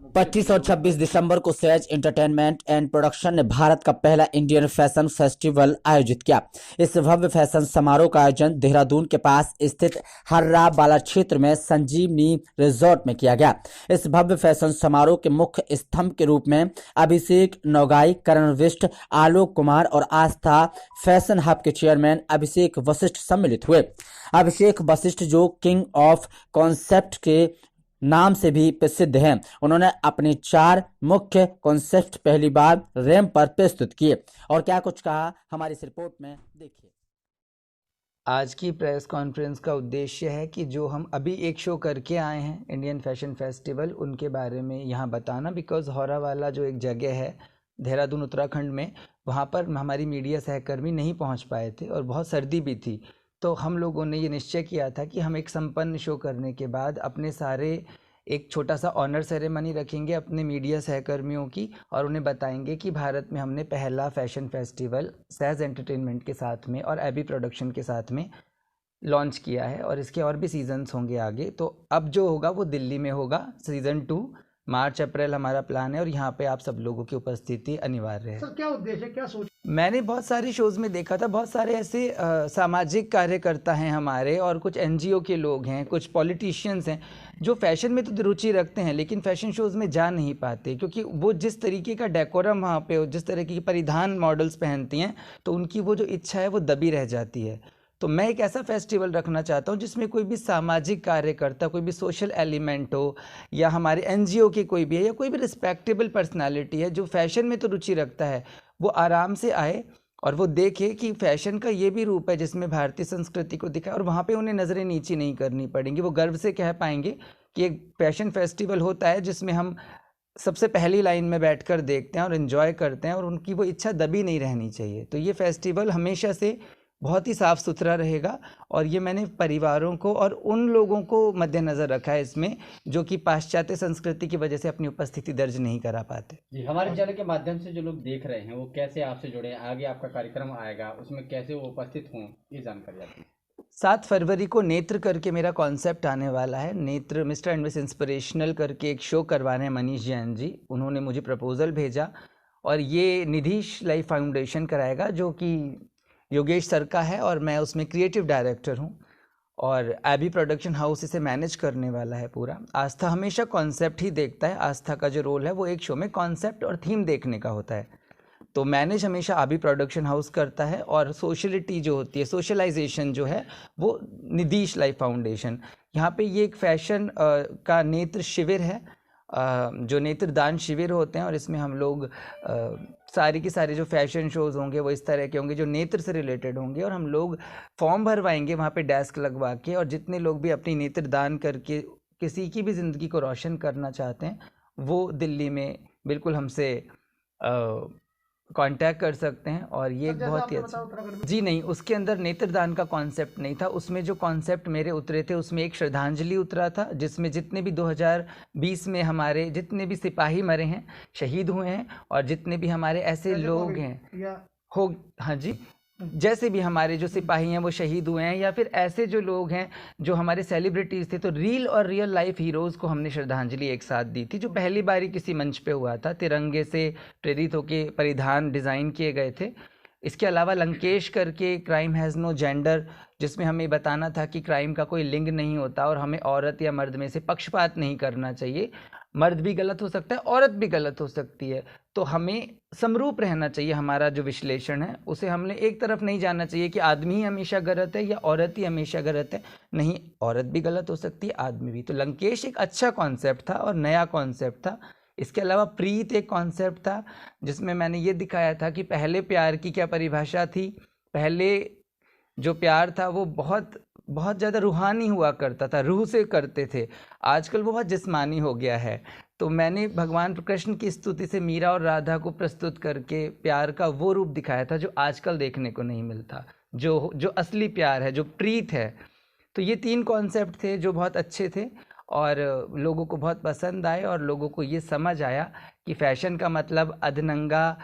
25 और 26 दिसंबर को says entertainment and production ने भारत का पहला इंडियन फैशन फेस्टिवल आयोजित किया। इस भव्य फैशन समारोह का आयोजन देहरादून के पास स्थित हर्रा बाला क्षेत्र में संजीवनी रिजॉर्ट में किया गया। इस भव्य फैशन समारोह के मुख्य स्तंभ के रूप में अभिषेक नौगाई, करण विष्ट, आलोक कुमार और आस्था फैशन हब के चेयरमैन अभिषेक वशिष्ठ सम्मिलित हुए। अभिषेक वशिष्ठ, जो किंग ऑफ कॉन्सेप्ट के नाम से भी प्रसिद्ध हैं, उन्होंने अपने 4 मुख्य कॉन्सेप्ट पहली बार रैंप पर प्रस्तुत किए और क्या कुछ कहा, हमारी इस रिपोर्ट में देखिए। आज की प्रेस कॉन्फ्रेंस का उद्देश्य है कि जो हम अभी एक शो करके आए हैं इंडियन फैशन फेस्टिवल, उनके बारे में यहाँ बताना। बिकॉज़ हौरा वाला जो एक जगह है देहरादून उत्तराखंड में, वहाँ पर हमारी मीडिया सहकर्मी नहीं पहुँच पाए थे और बहुत सर्दी भी थी। तो हम लोगों ने ये निश्चय किया था कि हम एक संपन्न शो करने के बाद अपने सारे एक छोटा सा ऑनर सेरेमनी रखेंगे अपने मीडिया सहकर्मियों की, और उन्हें बताएंगे कि भारत में हमने पहला फैशन फेस्टिवल सहज एंटरटेनमेंट के साथ में और एबी प्रोडक्शन के साथ में लॉन्च किया है, और इसके और भी सीजन्स होंगे आगे। तो अब जो होगा वो दिल्ली में होगा, सीज़न 2 मार्च अप्रैल हमारा प्लान है, और यहाँ पे आप सब लोगों की उपस्थिति अनिवार्य है। सर क्या उद्देश्य है, क्या सोच? मैंने बहुत सारी शोज़ में देखा था, बहुत सारे ऐसे सामाजिक कार्यकर्ता हैं हमारे, और कुछ एनजीओ के लोग हैं, कुछ पॉलिटिशियंस हैं जो फैशन में तो रुचि रखते हैं लेकिन फैशन शोज़ में जा नहीं पाते, क्योंकि वो जिस तरीके का डेकोरम वहाँ पे, जिस तरीके के परिधान मॉडल्स पहनती हैं, तो उनकी वो जो इच्छा है वो दबी रह जाती है। तो मैं एक ऐसा फेस्टिवल रखना चाहता हूँ जिसमें कोई भी सामाजिक कार्यकर्ता, कोई भी सोशल एलिमेंट हो, या हमारे एनजीओ के कोई भी है, या कोई भी रिस्पेक्टेबल पर्सनालिटी है जो फैशन में तो रुचि रखता है, वो आराम से आए और वो देखे कि फैशन का ये भी रूप है जिसमें भारतीय संस्कृति को दिखाए, और वहाँ पे उन्हें नज़रें नीची नहीं करनी पड़ेंगी। वो गर्व से कह पाएंगे कि एक फैशन फेस्टिवल होता है जिसमें हम सबसे पहली लाइन में बैठकर देखते हैं और इन्जॉय करते हैं, और उनकी वो इच्छा दबी नहीं रहनी चाहिए। तो ये फेस्टिवल हमेशा से बहुत ही साफ़ सुथरा रहेगा, और ये मैंने परिवारों को और उन लोगों को मद्देनज़र रखा है इसमें जो कि पाश्चात्य संस्कृति की वजह से अपनी उपस्थिति दर्ज नहीं करा पाते। जी, हमारे चैनल के माध्यम से जो लोग देख रहे हैं वो कैसे आपसे जुड़े हैं, आगे आपका कार्यक्रम आएगा उसमें कैसे वो उपस्थित हों, ये जानकारी आपकी। 7 फरवरी को नेत्र करके मेरा कॉन्सेप्ट आने वाला है। नेत्र मिस्टर एंड मिस इंस्पिरेशनल करके एक शो करवाने हैं मनीष जैन जी, उन्होंने मुझे प्रपोज़ल भेजा, और ये निधीश लाइफ फाउंडेशन कराएगा जो कि योगेश सर का है, और मैं उसमें क्रिएटिव डायरेक्टर हूँ, और एबी प्रोडक्शन हाउस इसे मैनेज करने वाला है पूरा। आस्था हमेशा कॉन्सेप्ट ही देखता है, आस्था का जो रोल है वो एक शो में कॉन्सेप्ट और थीम देखने का होता है, तो मैनेज हमेशा आबी प्रोडक्शन हाउस करता है, और सोशलिटी जो होती है, सोशलाइजेशन जो है, वो निधीश लाइफ फाउंडेशन। यहाँ पे ये एक फैशन का नेत्र शिविर है, जो नेत्रदान शिविर होते हैं, और इसमें हम लोग सारी की सारी जो फैशन शोज़ होंगे वो इस तरह के होंगे जो नेत्र से रिलेटेड होंगे, और हम लोग फॉर्म भरवाएंगे वहाँ पे डेस्क लगवा के, और जितने लोग भी अपनी नेत्रदान करके किसी की भी ज़िंदगी को रोशन करना चाहते हैं वो दिल्ली में बिल्कुल हमसे कांटेक्ट कर सकते हैं। और ये एक बहुत ही अच्छा, जी नहीं, उसके अंदर नेत्रदान का कॉन्सेप्ट नहीं था, उसमें जो कॉन्सेप्ट मेरे उतरे थे उसमें एक श्रद्धांजलि उतरा था, जिसमें जितने भी 2020 में हमारे जितने भी सिपाही मरे हैं, शहीद हुए हैं, और जितने भी हमारे ऐसे लोग हैं हो, हाँ जी, जैसे भी हमारे जो सिपाही हैं वो शहीद हुए हैं, या फिर ऐसे जो लोग हैं जो हमारे सेलिब्रिटीज़ थे, तो रील और रियल लाइफ हीरोज़ को हमने श्रद्धांजलि एक साथ दी थी, जो पहली बारी किसी मंच पे हुआ था। तिरंगे से प्रेरित होकर परिधान डिज़ाइन किए गए थे। इसके अलावा लंकेश करके क्राइम हैज़ नो जेंडर, जिसमें हमें बताना था कि क्राइम का कोई लिंग नहीं होता, और हमें औरत या मर्द में से पक्षपात नहीं करना चाहिए, मर्द भी गलत हो सकता है, औरत भी गलत हो सकती है, तो हमें समरूप रहना चाहिए। हमारा जो विश्लेषण है उसे हमने एक तरफ नहीं जाना चाहिए कि आदमी ही हमेशा गलत है या औरत ही हमेशा गलत है, नहीं, औरत भी गलत हो सकती है, आदमी भी। तो लंकेश एक अच्छा कॉन्सेप्ट था और नया कॉन्सेप्ट था। इसके अलावा प्रीत एक कॉन्सेप्ट था जिसमें मैंने ये दिखाया था कि पहले प्यार की क्या परिभाषा थी। पहले जो प्यार था वो बहुत बहुत ज़्यादा रूहानी हुआ करता था, रूह से करते थे, आजकल वो बहुत जिस्मानी हो गया है। तो मैंने भगवान कृष्ण की स्तुति से मीरा और राधा को प्रस्तुत करके प्यार का वो रूप दिखाया था जो आजकल देखने को नहीं मिलता, जो असली प्यार है, जो प्रीत है। तो ये 3 कॉन्सेप्ट थे जो बहुत अच्छे थे और लोगों को बहुत पसंद आए, और लोगों को ये समझ आया कि फ़ैशन का मतलब अधनंगा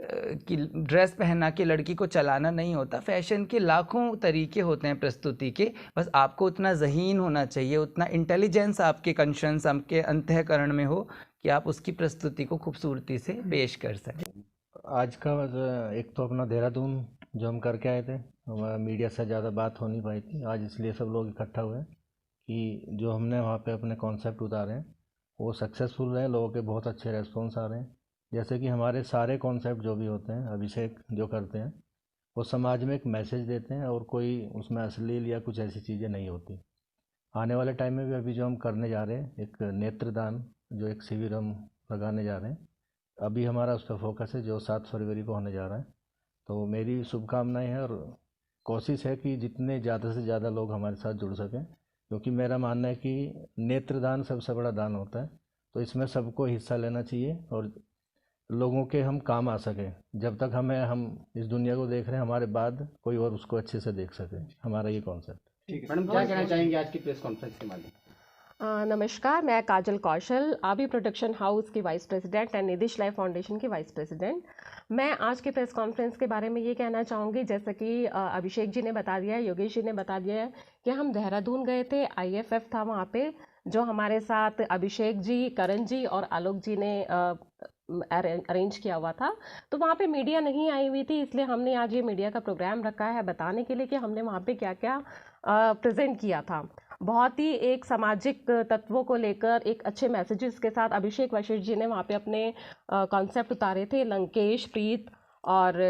कि ड्रेस पहना के लड़की को चलाना नहीं होता। फैशन के लाखों तरीके होते हैं प्रस्तुति के, बस आपको उतना ज़हीन होना चाहिए, उतना इंटेलिजेंस आपके कॉन्शियस, आपके अंतःकरण में हो कि आप उसकी प्रस्तुति को खूबसूरती से पेश कर सकें। आज का एक तो अपना देहरादून जो हम करके आए थे, हमारा मीडिया से ज़्यादा बात हो नहीं पाई थी। आज इसलिए सब लोग इकट्ठा हुए कि जो हमने वहाँ पे अपने कॉन्सेप्ट उतारे हैं वो सक्सेसफुल रहे, लोगों के बहुत अच्छे रेस्पॉन्स आ रहे हैं। जैसे कि हमारे सारे कॉन्सेप्ट जो भी होते हैं, अभिषेक जो करते हैं वो समाज में एक मैसेज देते हैं और कोई उसमें अश्लील या कुछ ऐसी चीज़ें नहीं होती। आने वाले टाइम में भी अभी जो हम करने जा रहे हैं, एक नेत्रदान जो एक शिविर हम लगाने जा रहे हैं, अभी हमारा उस पर फोकस है, जो 7 फरवरी को होने जा रहा है। तो मेरी शुभकामनाएं हैं और कोशिश है कि जितने ज़्यादा से ज़्यादा लोग हमारे साथ जुड़ सकें, क्योंकि मेरा मानना है कि नेत्रदान सबसे बड़ा दान होता है। तो इसमें सबको हिस्सा लेना चाहिए और लोगों के हम काम आ सकें। जब तक हम इस दुनिया को देख रहे हैं, हमारे बाद कोई और उसको अच्छे से देख सके, हमारा ये कॉन्सेप्ट। ठीक है मैडम, क्या कहना चाहेंगे आज की प्रेस कॉन्फ्रेंस के माध्यम से? नमस्कार, मैं काजल कौशल, आबी प्रोडक्शन हाउस की vice president and Nidish life foundation की वाइस प्रेसिडेंट। मैं आज की प्रेस कॉन्फ्रेंस के बारे में ये कहना चाहूँगी, जैसा कि अभिषेक जी ने बता दिया है, योगेश जी ने बता दिया है कि हम देहरादून गए थे, IFF था वहाँ पे, जो हमारे साथ अभिषेक जी, करण जी और आलोक जी ने अरेंज किया हुआ था। तो वहाँ पे मीडिया नहीं आई हुई थी, इसलिए हमने आज ये मीडिया का प्रोग्राम रखा है बताने के लिए कि हमने वहाँ पे क्या क्या प्रेजेंट किया था। बहुत ही एक सामाजिक तत्वों को लेकर एक अच्छे मैसेजेस के साथ अभिषेक वशिष्ठ जी ने वहाँ पे अपने कॉन्सेप्ट उतारे थे, लंकेश, प्रीत और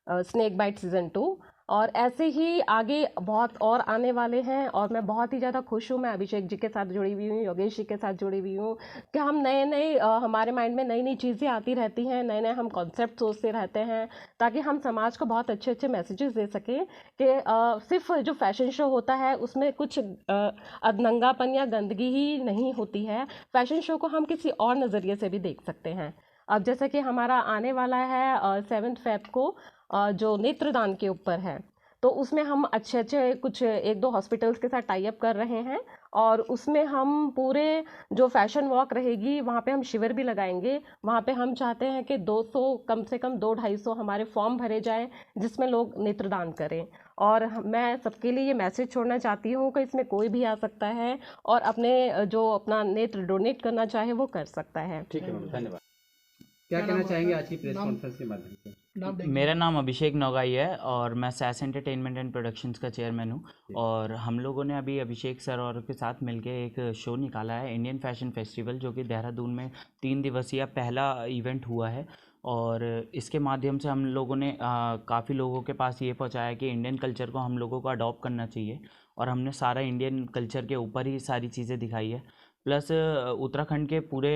स्नेक बाइट सीज़न 2। और ऐसे ही आगे बहुत और आने वाले हैं और मैं बहुत ही ज़्यादा खुश हूँ। मैं अभिषेक जी के साथ जुड़ी हुई हूँ, योगेश जी के साथ जुड़ी हुई हूँ कि हम नए नए हमारे माइंड में नई नई चीज़ें आती रहती हैं, नए नए हम कॉन्सेप्ट सोचते रहते हैं, ताकि हम समाज को बहुत अच्छे अच्छे मैसेजेस दे सकें कि सिर्फ जो फैशन शो होता है उसमें कुछ अधनंगापन या गंदगी ही नहीं होती है। फैशन शो को हम किसी और नज़रिए से भी देख सकते हैं। अब जैसा कि हमारा आने वाला है 7 फेब को जो नेत्रदान के ऊपर है, तो उसमें हम अच्छे अच्छे कुछ 1-2 हॉस्पिटल्स के साथ टाई अप कर रहे हैं और उसमें हम पूरे जो फैशन वॉक रहेगी वहाँ पे हम शिविर भी लगाएंगे। वहाँ पे हम चाहते हैं कि 200 कम से कम 200-250 हमारे फॉर्म भरे जाएं जिसमें लोग नेत्रदान करें। और मैं सबके लिए ये मैसेज छोड़ना चाहती हूँ कि इसमें कोई भी आ सकता है और अपने जो अपना नेत्र डोनेट करना चाहे वो कर सकता है। ठीक है मैम, धन्यवाद। क्या कहना चाहेंगे आज की प्रेस कॉन्फ्रेंस के माध्यम से? मेरा नाम अभिषेक नौगाई है और मैं सैस एंटरटेनमेंट एंड प्रोडक्शंस का चेयरमैन हूँ। और हम लोगों ने अभी अभिषेक सर और के साथ मिलके एक शो निकाला है, इंडियन फैशन फेस्टिवल, जो कि देहरादून में 3 दिवसीय पहला इवेंट हुआ है। और इसके माध्यम से हम लोगों ने काफ़ी लोगों के पास ये पहुँचाया कि इंडियन कल्चर को हम लोगों को अडॉप्ट करना चाहिए, और हमने सारा इंडियन कल्चर के ऊपर ही सारी चीज़ें दिखाई है। प्लस उत्तराखंड के पूरे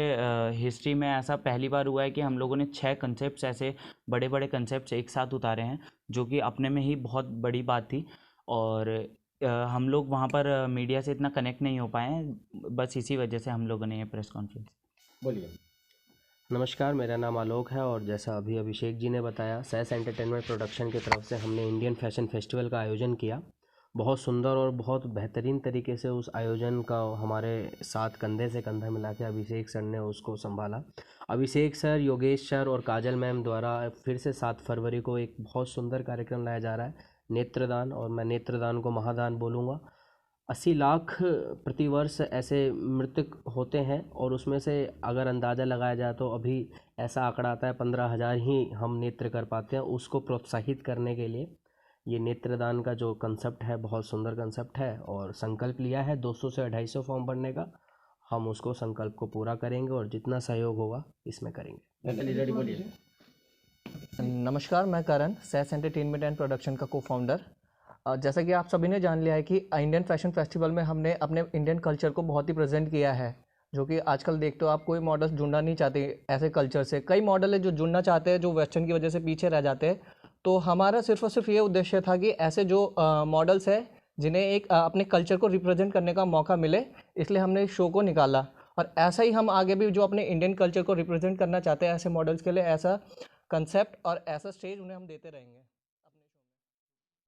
हिस्ट्री में ऐसा पहली बार हुआ है कि हम लोगों ने 6 कंसेप्ट, ऐसे बड़े बड़े कंसेप्ट एक साथ उतारे हैं, जो कि अपने में ही बहुत बड़ी बात थी। और हम लोग वहाँ पर मीडिया से इतना कनेक्ट नहीं हो पाए हैं, बस इसी वजह से हम लोगों ने ये प्रेस कॉन्फ्रेंस। बोलिए। नमस्कार, मेरा नाम आलोक है और जैसा अभी अभिषेक जी ने बताया, सैस एंटरटेनमेंट प्रोडक्शन की तरफ से हमने इंडियन फैशन फेस्टिवल का आयोजन किया। बहुत सुंदर और बहुत बेहतरीन तरीके से उस आयोजन का हमारे साथ कंधे से कंधा मिला के अभिषेक सर ने उसको संभाला। अभिषेक सर, योगेश सर और काजल मैम द्वारा फिर से 7 फरवरी को एक बहुत सुंदर कार्यक्रम लाया जा रहा है, नेत्रदान। और मैं नेत्रदान को महादान बोलूँगा। 80 लाख प्रतिवर्ष ऐसे मृतक होते हैं और उसमें से अगर अंदाज़ा लगाया जाए तो अभी ऐसा आंकड़ा आता है 15,000 ही हम नेत्र कर पाते हैं। उसको प्रोत्साहित करने के लिए ये नेत्रदान का जो कंसेप्ट है बहुत सुंदर कंसेप्ट है, और संकल्प लिया है 200 से 250 फॉर्म भरने का। हम उसको संकल्प को पूरा करेंगे और जितना सहयोग होगा इसमें करेंगे। बोलिए। नमस्कार, मैं करण, सैस एंटरटेनमेंट एंड प्रोडक्शन का को-फाउंडर। जैसा कि आप सभी ने जान लिया है कि इंडियन फैशन फेस्टिवल में हमने अपने इंडियन कल्चर को बहुत ही प्रेजेंट किया है, जो कि आजकल देखते हो आप, कोई मॉडल जुड़ना नहीं चाहते ऐसे कल्चर से। कई मॉडल है जो जुड़ना चाहते हैं, जो वेस्टर्न की वजह से पीछे रह जाते हैं। तो हमारा सिर्फ और सिर्फ ये उद्देश्य था कि ऐसे जो मॉडल्स हैं जिन्हें एक अपने कल्चर को रिप्रेजेंट करने का मौका मिले, इसलिए हमने शो को निकाला। और ऐसा ही हम आगे भी जो अपने इंडियन कल्चर को रिप्रेजेंट करना चाहते हैं, ऐसे मॉडल्स के लिए ऐसा कंसेप्ट और ऐसा स्टेज उन्हें हम देते रहेंगे।